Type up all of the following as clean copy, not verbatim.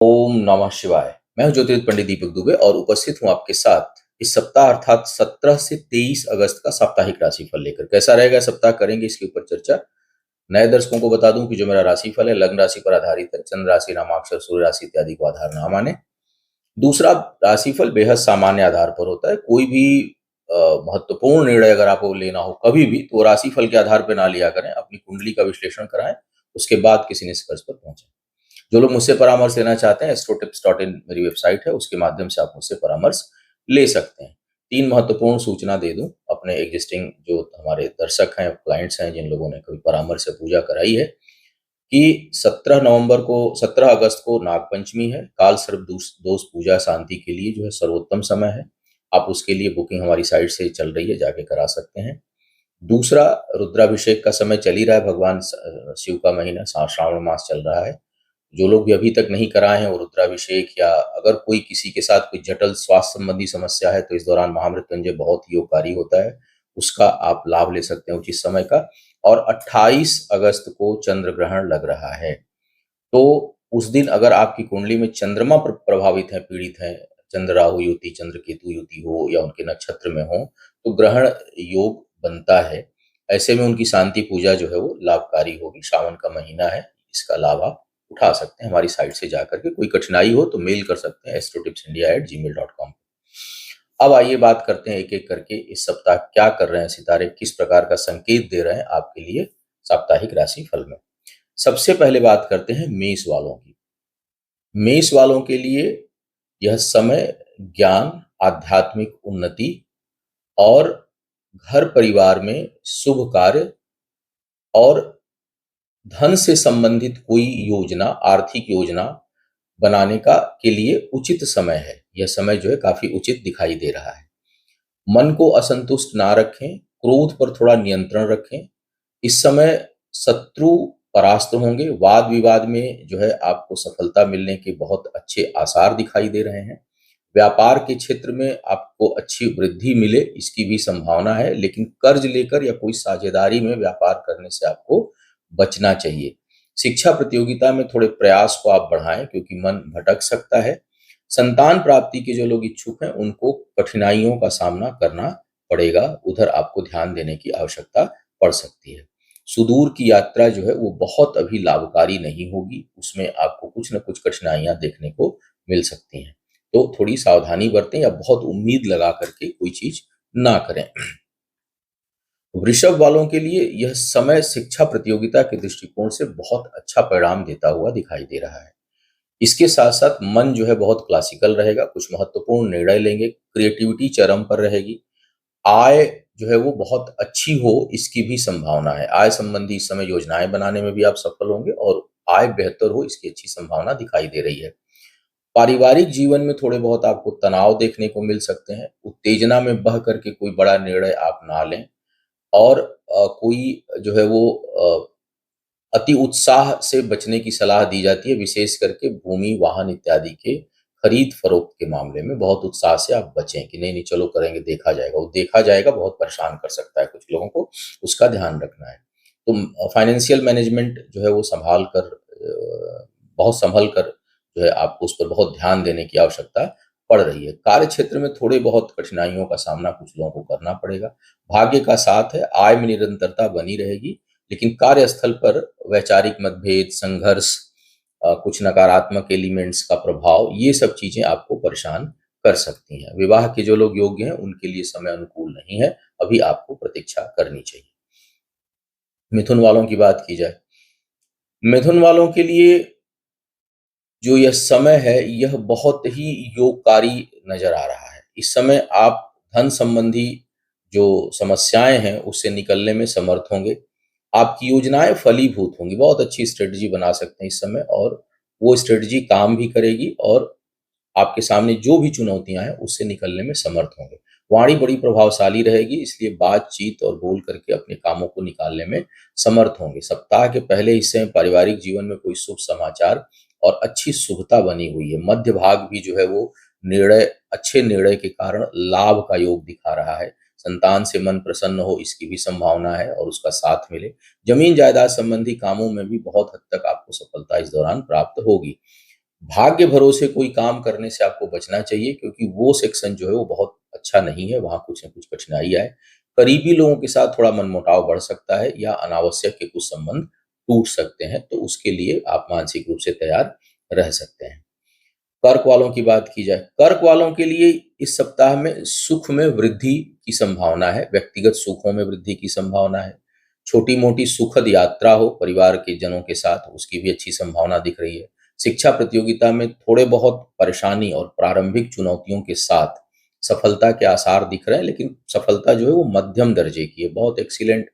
ओम नमः शिवाय। मैं हूं ज्योतिर्विद पंडित दीपक दुबे और उपस्थित हूं आपके साथ इस सप्ताह अर्थात 17 से 23 अगस्त का साप्ताहिक राशिफल लेकर। कैसा रहेगा सप्ताह, करेंगे इसके ऊपर चर्चा। नए दर्शकों को बता दूं कि जो मेरा राशिफल है लग्न राशि पर आधारित है। चंद्र राशि, नामाक्षर, सूर्य राशि इत्यादि को आधार ना माने। दूसरा, राशिफल बेहद सामान्य आधार पर होता है। कोई भी महत्वपूर्ण निर्णय अगर आपको लेना हो कभी भी, तो राशिफल के आधार पर ना लिया करें। अपनी कुंडली का विश्लेषण कराएं, उसके बाद किसी निष्कर्ष पर पहुंचे। जो लोग मुझसे परामर्श लेना चाहते हैं, astrotips.in मेरी वेबसाइट है, उसके माध्यम से आप मुझसे परामर्श ले सकते हैं। 3 महत्वपूर्ण सूचना दे दूं अपने एग्जिस्टिंग जो हमारे दर्शक हैं, क्लाइंट्स हैं, जिन लोगों ने कभी परामर्श या पूजा कराई है, कि 17 अगस्त को नागपंचमी है। काल सर्प दोष पूजा शांति के लिए जो है सर्वोत्तम समय है। आप उसके लिए बुकिंग हमारी साइट से चल रही है, जाके करा सकते हैं। दूसरा, रुद्राभिषेक का समय चल ही रहा है। भगवान शिव का महीना श्रावण मास चल रहा है। जो लोग भी अभी तक नहीं कराए हैं वो रुद्राभिषेक, या अगर कोई किसी के साथ कोई जटिल स्वास्थ्य संबंधी समस्या है तो इस दौरान महामृत्युंजय बहुत ही योगकारी होता है, उसका आप लाभ ले सकते हैं उचित समय का। और 28 अगस्त को चंद्र ग्रहण लग रहा है, तो उस दिन अगर आपकी कुंडली में चंद्रमा प्रभावित है, पीड़ित है, चंद्र राहु युति, चंद्र केतु युति हो या उनके नक्षत्र में हो, तो ग्रहण योग बनता है। ऐसे में उनकी शांति पूजा जो है वो लाभकारी होगी। श्रावण का महीना है, इसका लाभ आप उठा सकते हैं। हमारी साइट से जाकर के कोई कठिनाई हो तो मेल कर सकते हैं astrotipsindia@gmail.com। अब आइए बात करते हैं एक एक करके, इस सप्ताह क्या कर रहे हैं सितारे, किस प्रकार का संकेत दे रहे हैं आपके लिए साप्ताहिक राशि फल में। सबसे पहले बात करते हैं मेष वालों की। मेष वालों के लिए यह समय ज्ञान, आध्यात्मिक उन्नति और घर परिवार में शुभ कार्य और धन से संबंधित कोई योजना, आर्थिक योजना बनाने का के लिए उचित समय है। यह समय जो है काफी उचित दिखाई दे रहा है। मन को असंतुष्ट ना रखें, क्रोध पर थोड़ा नियंत्रण रखें। इस समय शत्रु परास्त होंगे। वाद विवाद में जो है आपको सफलता मिलने के बहुत अच्छे आसार दिखाई दे रहे हैं। व्यापार के क्षेत्र में आपको अच्छी वृद्धि मिले, इसकी भी संभावना है, लेकिन कर्ज लेकर या कोई साझेदारी में व्यापार करने से आपको बचना चाहिए। शिक्षा प्रतियोगिता में थोड़े प्रयास को आप बढ़ाएं, क्योंकि मन भटक सकता है। संतान प्राप्ति के जो लोग इच्छुक हैं उनको कठिनाइयों का सामना करना पड़ेगा, उधर आपको ध्यान देने की आवश्यकता पड़ सकती है। सुदूर की यात्रा जो है वो बहुत अभी लाभकारी नहीं होगी, उसमें आपको कुछ न कुछ कठिनाइयां देखने को मिल सकती हैं, तो थोड़ी सावधानी बरतें या बहुत उम्मीद लगा करके कोई चीज ना करें। वृषभ वालों के लिए यह समय शिक्षा प्रतियोगिता के दृष्टिकोण से बहुत अच्छा परिणाम देता हुआ दिखाई दे रहा है। इसके साथ साथ मन जो है बहुत क्लासिकल रहेगा, कुछ महत्वपूर्ण निर्णय लेंगे, क्रिएटिविटी चरम पर रहेगी। आय जो है वो बहुत अच्छी हो, इसकी भी संभावना है। आय संबंधी इस समय योजनाएं बनाने में भी आप सफल होंगे और आय बेहतर हो, इसकी अच्छी संभावना दिखाई दे रही है। पारिवारिक जीवन में थोड़े बहुत आपको तनाव देखने को मिल सकते हैं। उत्तेजना में बह करके कोई बड़ा निर्णय आप ना लें, और कोई जो है वो अति उत्साह से बचने की सलाह दी जाती है। विशेष करके भूमि, वाहन इत्यादि के खरीद फरोख्त के मामले में बहुत उत्साह से आप बचें कि नहीं नहीं चलो करेंगे, देखा जाएगा। वो देखा जाएगा बहुत परेशान कर सकता है कुछ लोगों को, उसका ध्यान रखना है। तो फाइनेंशियल मैनेजमेंट जो है वो संभाल कर, बहुत संभल कर जो है आपको उस पर बहुत ध्यान देने की आवश्यकता पड़ रही है। कार्य क्षेत्र में थोड़े बहुत कठिनाइयों का सामना कुछ लोगों को करना पड़ेगा। भाग्य का साथ है, आय में निरंतरता बनी रहेगी, लेकिन कार्यस्थल पर वैचारिक मतभेद, संघर्ष, कुछ नकारात्मक एलिमेंट्स का प्रभाव, ये सब चीजें आपको परेशान कर सकती हैं। विवाह के जो लोग योग्य हैं उनके लिए समय अनुकूल नहीं है, अभी आपको प्रतीक्षा करनी चाहिए। मिथुन वालों की बात की जाए, मिथुन वालों के लिए जो यह समय है यह बहुत ही योगकारी नजर आ रहा है। इस समय आप धन संबंधी जो समस्याएं हैं उससे निकलने में समर्थ होंगे। आपकी योजनाएं फलीभूत होंगी, बहुत अच्छी स्ट्रेटजी बना सकते हैं इस समय, और वो स्ट्रेटजी काम भी करेगी और आपके सामने जो भी चुनौतियां हैं उससे निकलने में समर्थ होंगे। वाणी बड़ी प्रभावशाली रहेगी, इसलिए बातचीत और बोल करके अपने कामों को निकालने में समर्थ होंगे। सप्ताह के पहले हिस्से में पारिवारिक जीवन में कोई शुभ समाचार और अच्छी शुभता बनी हुई है। मध्य भाग भी जो है वो अच्छे निर्णय के कारण लाभ का योग दिखा रहा है। संतान से मन प्रसन्न हो, इसकी भी संभावना है और उसका साथ मिले। जमीन जायदाद संबंधी कामों में भी बहुत हद तक आपको सफलता इस दौरान प्राप्त होगी। भाग्य भरोसे कोई काम करने से आपको बचना चाहिए क्योंकि वो सेक्शन जो है वो बहुत अच्छा नहीं है, वहाँ कुछ न कुछ कठिनाई आए। करीबी लोगों के साथ थोड़ा मनमुटाव बढ़ सकता है या अनावश्यक के कुछ संबंध टूट सकते हैं, तो उसके लिए आप मानसिक रूप से तैयार रह सकते हैं। कर्क वालों की बात की जाए, कर्क वालों के लिए इस सप्ताह में सुख में वृद्धि की संभावना है, व्यक्तिगत सुखों में वृद्धि की संभावना है। छोटी-मोटी सुखद यात्रा हो परिवार के जनों के साथ, उसकी भी अच्छी संभावना दिख रही है। शिक्षा प्रतियोगिता में थोड़े बहुत परेशानी और प्रारंभिक चुनौतियों के साथ सफलता के आसार दिख रहे हैं, लेकिन सफलता जो है वो मध्यम दर्जे की है। बहुत एक्सीलेंट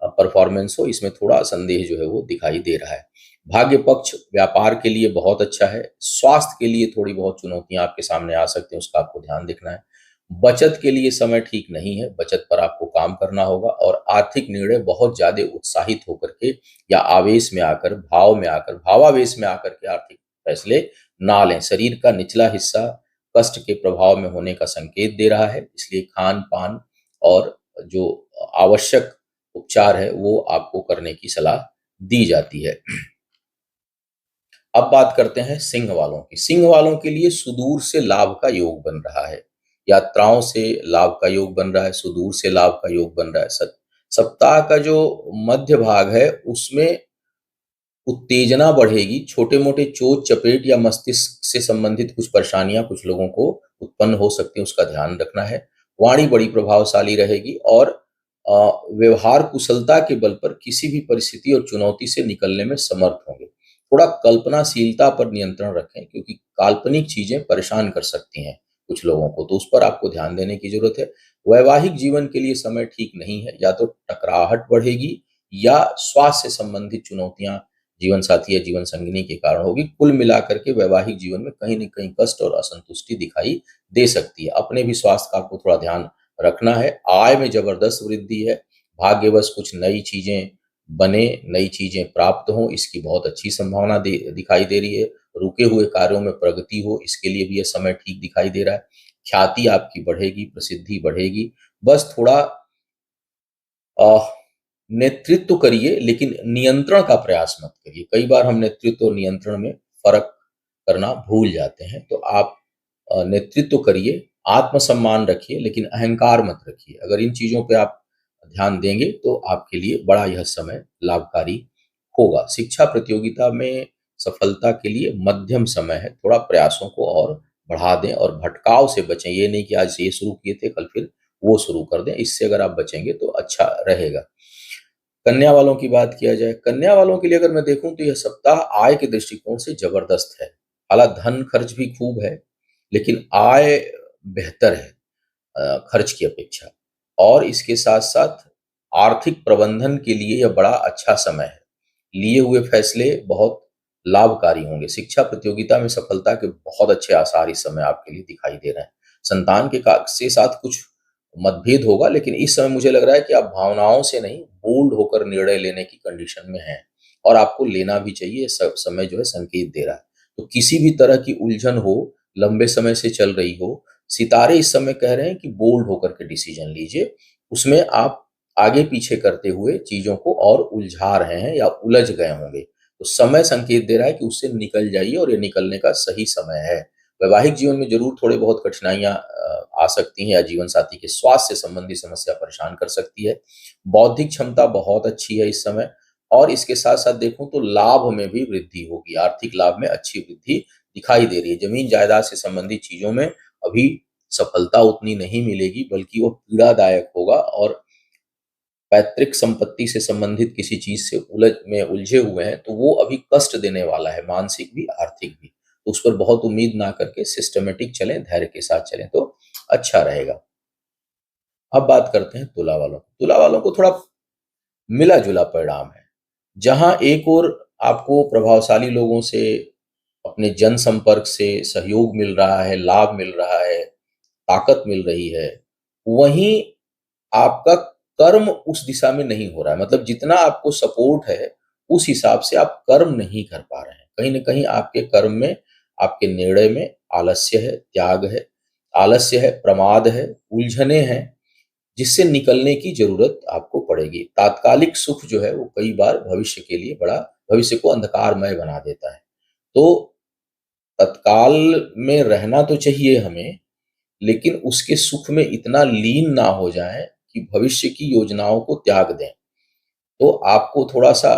परफॉर्मेंस हो, इसमें थोड़ा संदेह जो है वो दिखाई दे रहा है। भाग्य पक्ष व्यापार के लिए बहुत अच्छा है। स्वास्थ्य के लिए थोड़ी बहुत चुनौतियाँ आपके सामने आ सकती हैं, उसका आपको ध्यान देखना है। बचत के लिए समय ठीक नहीं है, बचत पर आपको काम करना होगा और आर्थिक निर्णय बहुत ज़्यादा उत्साहित होकर के या आवेश में आकर, भाव में आकर, भावावेश में आकर के आर्थिक फैसले ना लें। शरीर का निचला हिस्सा कष्ट के प्रभाव में होने का संकेत दे रहा है, इसलिए खान-पान और जो आवश्यक उपचार है, वो आपको करने की सलाह दी जाती है। अब बात करते हैं सिंह वालों की। सिंह वालों के लिए सुदूर से लाभ का योग बन रहा है। यात्राओं से लाभ का योग बन रहा है, सुदूर से लाभ का योग बन रहा है। सप्ताह का जो मध्य भाग है, उसमें उत्तेजना बढ़ेगी, छोटे-मोटे चोट-चपेट या मस्तिष्क से संबंधित कुछ परेशानियाँ कुछ लोगों को उत्पन्न हो सकती हैं, उसका ध्यान रखना है। वाणी बड़ी प्रभावशाली रहेगी और अ, व्यवहार कुशलता के बल पर किसी भी परिस्थिति और चुनौती से निकलने में समर्थ होंगे। थोड़ा कल्पनाशीलता पर नियंत्रण रखें क्योंकि काल्पनिक चीज़ें परेशान कर सकती हैं कुछ लोगों को, तो उस पर आपको ध्यान देने की ज़रूरत है। वैवाहिक जीवन के लिए समय ठीक नहीं है, या तो टकराहट बढ़ेगी या स्वास्थ्य से संबंधित चुनौतियाँ जीवन साथी या जीवन संगिनी के कारण होगी। कुल मिलाकर के वैवाहिक जीवन में कहीं न कहीं कष्ट और असंतुष्टि दिखाई दे सकती है। अपने भी स्वास्थ्य का आपको थोड़ा ध्यान रखना है। आय में ज़बरदस्त वृद्धि है। भाग्यवश कुछ नई चीज़ें बने, नई चीज़ें प्राप्त हों, इसकी बहुत अच्छी संभावना दिखाई दे रही है। रुके हुए कार्यों में प्रगति हो, इसके लिए भी ये समय ठीक दिखाई दे रहा है। ख्याति आपकी बढ़ेगी, प्रसिद्धि बढ़ेगी। बस थोड़ा अ, नेतृत्व करिए लेकिन नियंत्रण का प्रयास मत करिए। कई बार हम नेतृत्व और नियंत्रण में फ़र्क करना भूल जाते हैं। तो आप नेतृत्व करिए, आत्मसम्मान रखिए लेकिन अहंकार मत रखिए। अगर इन चीज़ों पे आप ध्यान देंगे तो आपके लिए बड़ा यह समय लाभकारी होगा। शिक्षा प्रतियोगिता में सफलता के लिए मध्यम समय है, थोड़ा प्रयासों को और बढ़ा दें और भटकाव से बचें। ये नहीं कि आज ये शुरू किए थे, कल फिर वो शुरू कर दें। इससे अगर आप बचेंगे तो अच्छा रहेगा। कन्या वालों की बात किया जाए, कन्या वालों के लिए अगर मैं देखूँ तो यह सप्ताह आय के दृष्टिकोण से ज़बरदस्त है। हालाँकि धन खर्च भी खूब है, लेकिन आय बेहतर है खर्च की अपेक्षा, और इसके साथ-साथ आर्थिक प्रबंधन के लिए यह बड़ा अच्छा समय है। लिए हुए फैसले बहुत लाभकारी होंगे। शिक्षा प्रतियोगिता में सफलता के बहुत अच्छे आसार इस समय आपके लिए दिखाई दे रहे हैं। संतान के का से साथ कुछ मतभेद होगा, लेकिन इस समय मुझे लग रहा है कि आप भावनाओं से नहीं, बोल्ड होकर निर्णय लेने की कंडीशन में हैं और आपको लेना भी चाहिए। समय जो है संकेत दे रहा है। तो किसी भी तरह की उलझन हो, लंबे समय से चल रही हो, सितारे इस समय कह रहे हैं कि बोल्ड होकर के डिसीजन लीजिए। उसमें आप आगे पीछे करते हुए चीज़ों को और उलझा रहे हैं या उलझ गए होंगे। तो समय संकेत दे रहा है कि उससे निकल जाइए और ये निकलने का सही समय है। वैवाहिक जीवन में ज़रूर थोड़े बहुत कठिनाइयाँ आ सकती हैं या जीवन साथी के स्वास्थ्य से संबंधी समस्या परेशान कर सकती है। बौद्धिक क्षमता बहुत अच्छी है इस समय, और इसके साथ-साथ देखूँ तो लाभ में भी वृद्धि होगी। आर्थिक लाभ में अच्छी वृद्धि दिखाई दे रही है। ज़मीन-जायदाद से संबंधित चीज़ों में अभी सफलता उतनी नहीं मिलेगी, बल्कि वो पीड़ादायक होगा, और पैतृक संपत्ति से संबंधित किसी चीज़ से उलझे हुए हैं, तो वो अभी कष्ट देने वाला है, मानसिक भी, आर्थिक भी। तो उस पर बहुत उम्मीद ना करके सिस्टमैटिक चलें, धैर्य के साथ चलें तो अच्छा रहेगा। अब बात करते हैं तुला वालों की। तुला वालों को थोड़ा मिला-जुला परिणाम है। जहाँ एक ओर आपको प्रभावशाली लोगों से, अपने जनसंपर्क से सहयोग मिल रहा है, लाभ मिल रहा है, ताकत मिल रही है, वहीं आपका कर्म उस दिशा में नहीं हो रहा है। मतलब जितना आपको सपोर्ट है, उस हिसाब से आप कर्म नहीं कर पा रहे हैं। कहीं न कहीं आपके कर्म में, आपके निर्णय में आलस्य है, त्याग है, आलस्य है, प्रमाद है, उलझने हैं, जिससे निकलने की ज़रूरत आपको पड़ेगी। तात्कालिक सुख जो है वो कई बार भविष्य के लिए बड़ा, भविष्य को अंधकारमय बना देता है। तो तत्काल में रहना तो चाहिए हमें, लेकिन उसके सुख में इतना लीन ना हो जाएँ कि भविष्य की योजनाओं को त्याग दें। तो आपको थोड़ा-सा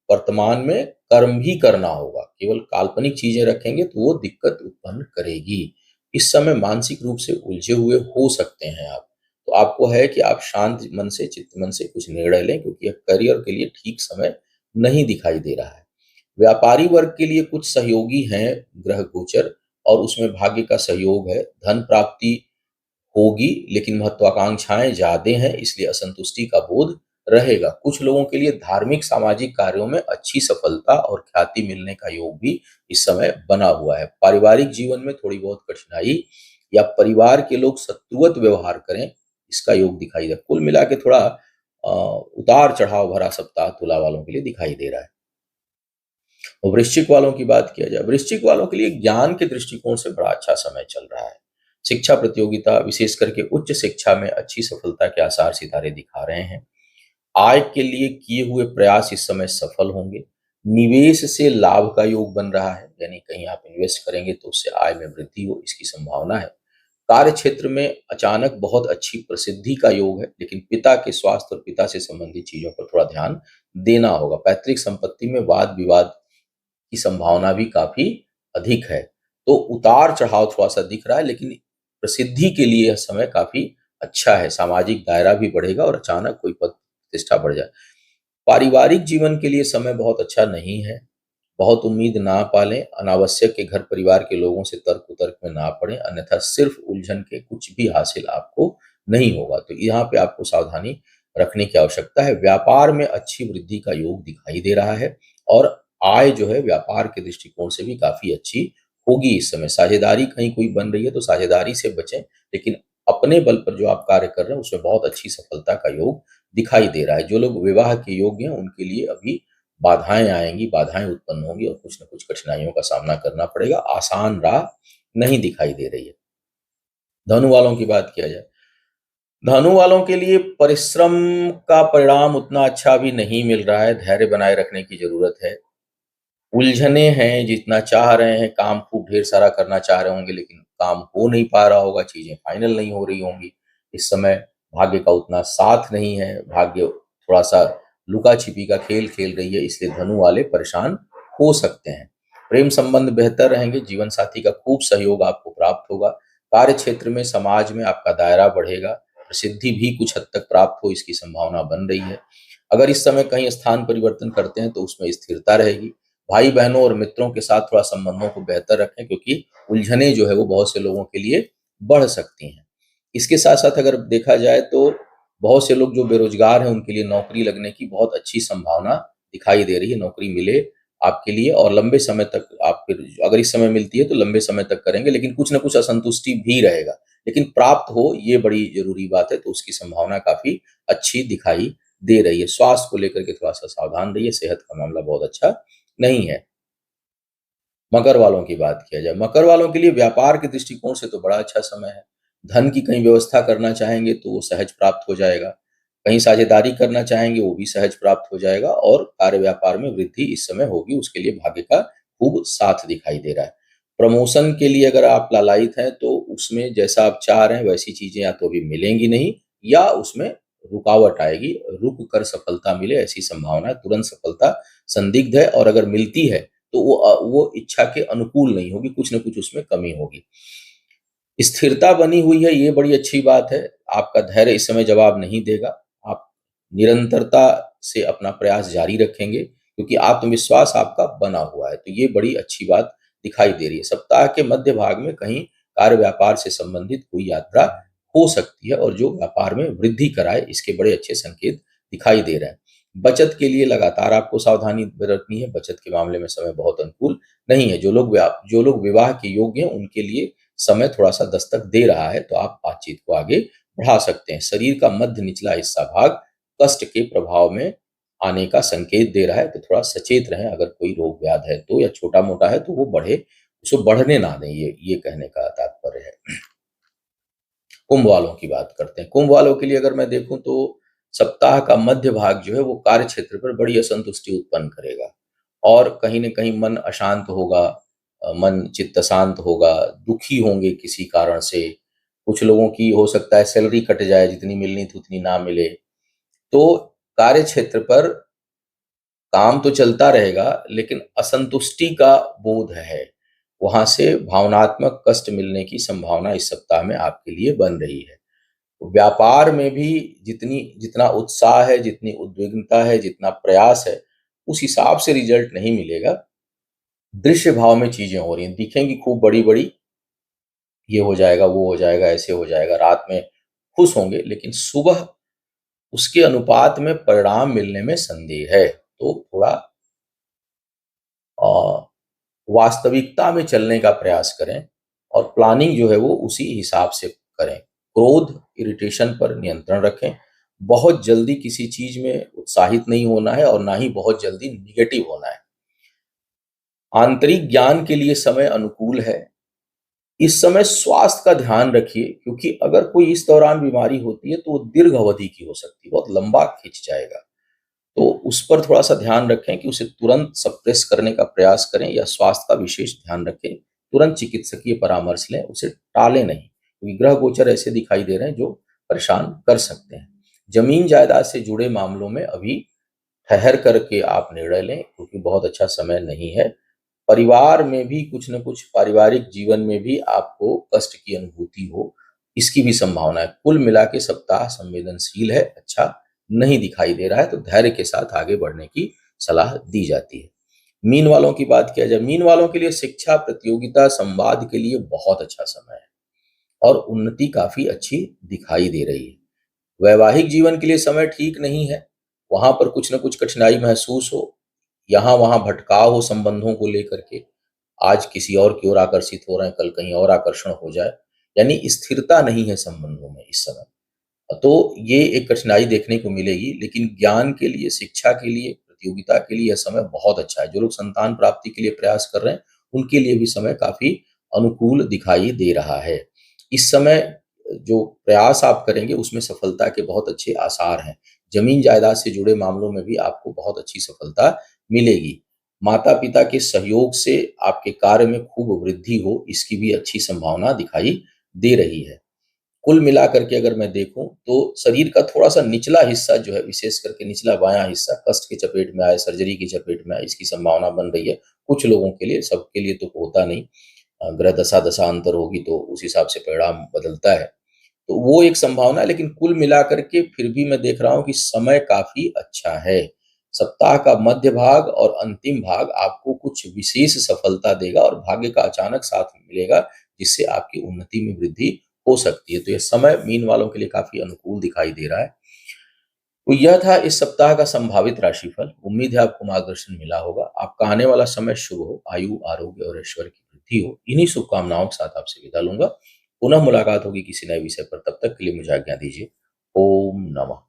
वर्तमान में कर्म भी करना होगा। केवल काल्पनिक चीज़ें रखेंगे तो वो दिक्कत उत्पन्न करेगी। इस समय मानसिक रूप से उलझे हुए हो सकते हैं आप। तो आपको है कि आप शांत मन से, चित्त मन से कुछ निर्णय लें, क्योंकि यह करियर के लिए ठीक समय नहीं दिखाई दे रहा है। व्यापारी वर्ग के लिए कुछ सहयोगी हैं ग्रह गोचर, और उसमें भाग्य का सहयोग है। धन प्राप्ति होगी, लेकिन महत्वाकांक्षाएँ ज़्यादा हैं, इसलिए असंतुष्टि का बोध रहेगा। कुछ लोगों के लिए धार्मिक सामाजिक कार्यों में अच्छी सफलता और ख्याति मिलने का योग भी इस समय बना हुआ है। पारिवारिक जीवन में थोड़ी बहुत कठिनाई या परिवार के लोग शत्रुवत व्यवहार करें, इसका योग दिखाई दे। कुल मिला के थोड़ा उतार-चढ़ाव भरा सप्ताह तुला वालों के लिए दिखाई दे रहा है। और वृश्चिक वालों की बात किया जाए, वृश्चिक वालों के लिए ज्ञान के दृष्टिकोण से बड़ा अच्छा समय चल रहा है। शिक्षा प्रतियोगिता, विशेष करके उच्च शिक्षा में अच्छी सफलता के आसार सितारे दिखा रहे हैं। आय के लिए किए हुए प्रयास इस समय सफल होंगे। निवेश से लाभ का योग बन रहा है, यानी कहीं आप इन्वेस्ट करेंगे तो उससे आय में वृद्धि हो, इसकी संभावना है। कार्य क्षेत्र में अचानक बहुत अच्छी प्रसिद्धि का योग है, लेकिन पिता के स्वास्थ्य और पिता से संबंधित चीजों पर थोड़ा ध्यान देना होगा। पैतृक संपत्ति में वाद विवाद की संभावना भी काफी अधिक है। तो उतार चढ़ाव थोड़ा सा दिख रहा है, लेकिन प्रसिद्धि के लिए यह समय काफी अच्छा है। सामाजिक दायरा भी बढ़ेगा और अचानक कोई पद प्रतिष्ठा बढ़ जाए। पारिवारिक जीवन के लिए समय बहुत अच्छा नहीं है। बहुत उम्मीद ना पालें, अनावश्यक के घर परिवार के लोगों से तर्क वितर्क में ना पड़ें, अन्यथा सिर्फ उलझन के कुछ भी हासिल आपको नहीं होगा। तो यहाँ पे आपको सावधानी रखने की आवश्यकता है। व्यापार में अच्छी वृद्धि का योग दिखाई दे रहा है, और आय जो है व्यापार के दृष्टिकोण से भी काफी अच्छी होगी इस समय। साझेदारी कहीं कोई बन रही है तो साझेदारी से बचें, लेकिन अपने बल पर जो आप कार्य कर रहे हैं उसमें बहुत अच्छी सफलता का योग दिखाई दे रहा है। जो लोग विवाह के योग्य हैं उनके लिए अभी बाधाएँ आएँगी, बाधाएँ उत्पन्न होंगी और कुछ न कुछ कठिनाइयों का सामना करना पड़ेगा। आसान राह नहीं दिखाई दे रही है। धनु वालों की बात किया जाए, धनु वालों के लिए परिश्रम का परिणाम उतना अच्छा अभी नहीं मिल रहा है, धैर्य बनाए रखने की ज़रूरत है। उलझने हैं, जितना चाह रहे हैं, काम खूब ढेर सारा करना चाह रहे होंगे, लेकिन काम हो नहीं पा रहा होगा, चीज़ें फाइनल नहीं हो रही होंगी। इस समय भाग्य का उतना साथ नहीं है, भाग्य थोड़ा-सा लुका-छिपी का खेल खेल रही है, इसलिए धनु वाले परेशान हो सकते हैं। प्रेम संबंध बेहतर रहेंगे, जीवन साथी का खूब सहयोग आपको प्राप्त होगा। कार्य क्षेत्र में, समाज में आपका दायरा बढ़ेगा, प्रसिद्धि भी कुछ हद तक प्राप्त हो, इसकी संभावना बन रही है। अगर इस समय कहीं स्थान परिवर्तन करते हैं तो उसमें स्थिरता रहेगी। भाई-बहनों और मित्रों के साथ थोड़ा संबंधों को बेहतर रखें, क्योंकि उलझनें जो है वो बहुत से लोगों के लिए बढ़ सकती हैं। इसके साथ-साथ अगर देखा जाए तो बहुत से लोग जो बेरोज़गार हैं उनके लिए नौकरी लगने की बहुत अच्छी संभावना दिखाई दे रही है। नौकरी मिले आपके लिए, और लंबे समय तक आप फिर अगर इस समय मिलती है तो लंबे समय तक करेंगे, लेकिन कुछ न कुछ असंतुष्टि भी रहेगा। लेकिन प्राप्त हो, ये बड़ी ज़रूरी बात है, तो उसकी संभावना काफ़ी अच्छी दिखाई दे रही है। स्वास्थ्य को लेकर के थोड़ा-सा सावधान रहिए, सेहत का मामला बहुत अच्छा नहीं है। मकर वालों की बात किया जाए, मकर वालों के लिए व्यापार के दृष्टिकोण से तो बड़ा अच्छा समय है। धन की कहीं व्यवस्था करना चाहेंगे तो वो सहज प्राप्त हो जाएगा। कहीं साझेदारी करना चाहेंगे वो भी सहज प्राप्त हो जाएगा, और कार्य व्यापार में वृद्धि इस समय होगी, उसके लिए भाग्य का खूब साथ दिखाई दे रहा है। प्रमोशन के लिए अगर आप लालायित हैं तो उसमें जैसा आप चाह रहे हैं वैसी चीज़ें या तो अभी मिलेंगी नहीं, या उसमें रुकावट आएगी। रुक कर सफलता मिले ऐसी संभावना है, तुरंत सफलता संदिग्ध है, और अगर मिलती है तो वो इच्छा के अनुकूल नहीं होगी, कुछ न कुछ उसमें कमी होगी। स्थिरता बनी हुई है, ये बड़ी अच्छी बात है। आपका धैर्य इस समय जवाब नहीं देगा। आप निरंतरता से अपना प्रयास जारी रखेंगे, क्योंकि आत्मविश्वास आपका बना हुआ है। तो ये बड़ी अच्छी बात दिखाई दे रही है। सप्ताह के मध्य भाग में कहीं कार्य व्यापार से संबंधित कोई यात्रा हो सकती है, और जो व्यापार में वृद्धि कराए, इसके बड़े अच्छे संकेत दिखाई दे रहे हैं। बचत के लिए लगातार आपको सावधानी बरतनी है। बचत के मामले में समय बहुत अनुकूल नहीं है। जो लोग विवाह के योग्य हैं उनके लिए समय थोड़ा-सा दस्तक दे रहा है, तो आप बातचीत को आगे बढ़ा सकते हैं। शरीर का मध्य निचला हिस्सा भाग कष्ट के प्रभाव में आने का संकेत दे रहा है, तो थोड़ा सचेत रहें। अगर कोई रोग व्याध है तो, या छोटा-मोटा है तो वो बढ़े, उसको बढ़ने ना दें, ये कहने का तात्पर्य है। कुंभ वालों की बात करते हैं। कुंभ वालों के लिए अगर मैं देखूँ तो सप्ताह का मध्य भाग जो है वो कार्य क्षेत्र पर बड़ी असंतुष्टि उत्पन्न करेगा, और कहीं न कहीं मन अशांत होगा। मन चित्त शांत होगा, दुखी होंगे किसी कारण से, कुछ लोगों की हो सकता है सैलरी कट जाए, जितनी मिलनी थी उतनी ना मिले। तो कार्य क्षेत्र पर काम तो चलता रहेगा, लेकिन असंतुष्टि का बोध है। वहाँ से भावनात्मक कष्ट मिलने की संभावना इस सप्ताह में आपके लिए बन रही है। व्यापार में भी जितना उत्साह है, जितनी उद्विग्नता है, जितना प्रयास है, उस हिसाब से रिजल्ट नहीं मिलेगा। दृश्य भाव में चीज़ें हो रही हैं, दिखेंगी खूब बड़ी-बड़ी, ये हो जाएगा, वो हो जाएगा, ऐसे हो जाएगा, रात में खुश होंगे, लेकिन सुबह उसके अनुपात में परिणाम मिलने में संदेह है। तो थोड़ा अ, वास्तविकता में चलने का प्रयास करें और प्लानिंग जो है वो उसी हिसाब से करें। क्रोध, इरिटेशन पर नियंत्रण रखें। बहुत जल्दी किसी चीज़ में उत्साहित नहीं होना है और ना ही बहुत जल्दी नेगेटिव होना है। आंतरिक ज्ञान के लिए समय अनुकूल है। इस समय स्वास्थ्य का ध्यान रखिए, क्योंकि अगर कोई इस दौरान बीमारी होती है तो वो दीर्घ अवधि की हो सकती है, बहुत लंबा खिंच जाएगा। तो उस पर थोड़ा-सा ध्यान रखें कि उसे तुरंत सप्रेस करने का प्रयास करें या स्वास्थ्य का विशेष ध्यान रखें। तुरंत चिकित्सकीय परामर्श लें, उसे टालें नहीं, क्योंकि ग्रह गोचर ऐसे दिखाई दे रहे हैं जो परेशान कर सकते हैं। ज़मीन-जायदाद से जुड़े मामलों में अभी ठहर कर के आप निर्णय लें, क्योंकि बहुत अच्छा समय नहीं है। परिवार में भी कुछ न कुछ, पारिवारिक जीवन में भी आपको कष्ट की अनुभूति हो, इसकी भी संभावना है। कुल मिला के सप्ताह संवेदनशील है, अच्छा नहीं दिखाई दे रहा है, तो धैर्य के साथ आगे बढ़ने की सलाह दी जाती है। मीन वालों की बात किया जाए, मीन वालों के लिए शिक्षा, प्रतियोगिता, संवाद के लिए बहुत अच्छा समय है और उन्नति काफ़ी अच्छी दिखाई दे रही है। वैवाहिक जीवन के लिए समय ठीक नहीं है, वहाँ पर कुछ न कुछ कठिनाई महसूस हो, यहाँ-वहाँ भटकाव हो संबंधों को लेकर के, आज किसी और की ओर आकर्षित हो रहे हैं, कल कहीं और आकर्षण हो जाए, यानी स्थिरता नहीं है संबंधों में इस समय। तो ये एक कठिनाई देखने को मिलेगी, लेकिन ज्ञान के लिए, शिक्षा के लिए, प्रतियोगिता के लिए यह समय बहुत अच्छा है। जो लोग संतान प्राप्ति के लिए प्रयास कर रहे हैं, उनके लिए भी समय काफ़ी अनुकूल दिखाई दे रहा है। इस समय जो प्रयास आप करेंगे, उसमें सफलता के बहुत अच्छे आसार हैं। ज़मीन-जायदाद से जुड़े मामलों में भी आपको बहुत अच्छी सफलता मिलेगी। माता-पिता के सहयोग से आपके कार्य में खूब वृद्धि हो, इसकी भी अच्छी संभावना दिखाई दे रही है। कुल मिलाकर के अगर मैं देखूँ, तो शरीर का थोड़ा-सा निचला हिस्सा जो है, विशेष करके निचला बायाँ हिस्सा कष्ट की चपेट में आए, सर्जरी की चपेट में आए, इसकी संभावना बन रही है। कुछ लोगों के लिए, सबके लिए तो होता नहीं। ग्रह दशा-दशांतर होगी तो उस हिसाब से परिणाम बदलता है। तो वो एक संभावना है, लेकिन कुल मिलाकर के फिर भी मैं देख रहा हूँ कि समय काफ़ी अच्छा है। सप्ताह का मध्य भाग और अंतिम भाग आपको कुछ विशेष सफलता देगा और भाग्य का अचानक साथ मिलेगा, जिससे आपकी उन्नति में वृद्धि हो सकती है। तो ये समय मीन वालों के लिए काफ़ी अनुकूल दिखाई दे रहा है। तो यह था इस सप्ताह का संभावित राशिफल। उम्मीद है आपको मार्गदर्शन मिला होगा। आपका आने वाला समय शुभ हो, आयु, आरोग्य और ऐश्वर्य की वृद्धि हो। इन्हीं शुभकामनाओं के साथ आपसे विदा लूँगा। पुनः मुलाकात होगी किसी नए विषय पर, तब तक के लिए मुझे आज्ञा दीजिए। ओम नमः।